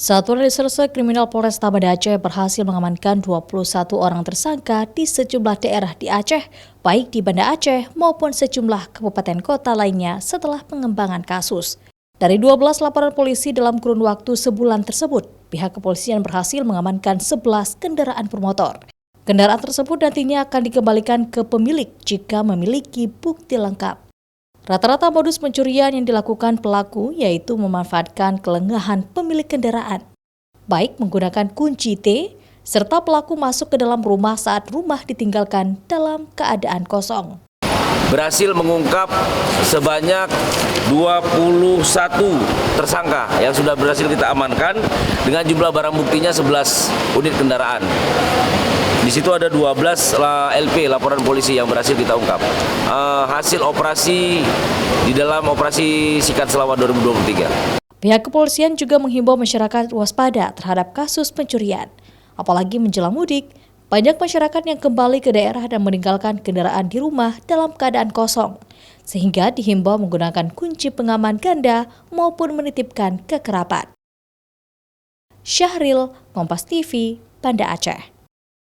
Satuan Reserse Kriminal Polresta Banda Aceh berhasil mengamankan 21 orang tersangka di sejumlah daerah di Aceh, baik di Banda Aceh maupun sejumlah kabupaten kota lainnya setelah pengembangan kasus. Dari 12 laporan polisi dalam kurun waktu sebulan tersebut, pihak kepolisian berhasil mengamankan 11 kendaraan bermotor. Kendaraan tersebut nantinya akan dikembalikan ke pemilik jika memiliki bukti lengkap. Rata-rata modus pencurian yang dilakukan pelaku yaitu memanfaatkan kelengahan pemilik kendaraan, baik menggunakan kunci T, serta pelaku masuk ke dalam rumah saat rumah ditinggalkan dalam keadaan kosong. Berhasil mengungkap sebanyak 21 tersangka yang sudah berhasil kita amankan dengan jumlah barang buktinya 11 unit kendaraan. Di situ ada 12 LP, laporan polisi yang berhasil kita ungkap. Hasil operasi di dalam operasi Sikat Selawat 2023. Pihak kepolisian juga menghimbau masyarakat waspada terhadap kasus pencurian. Apalagi menjelang mudik, banyak masyarakat yang kembali ke daerah dan meninggalkan kendaraan di rumah dalam keadaan kosong. Sehingga dihimbau menggunakan kunci pengaman ganda maupun menitipkan ke kerabat. Syahril, Kompas TV, Banda Aceh.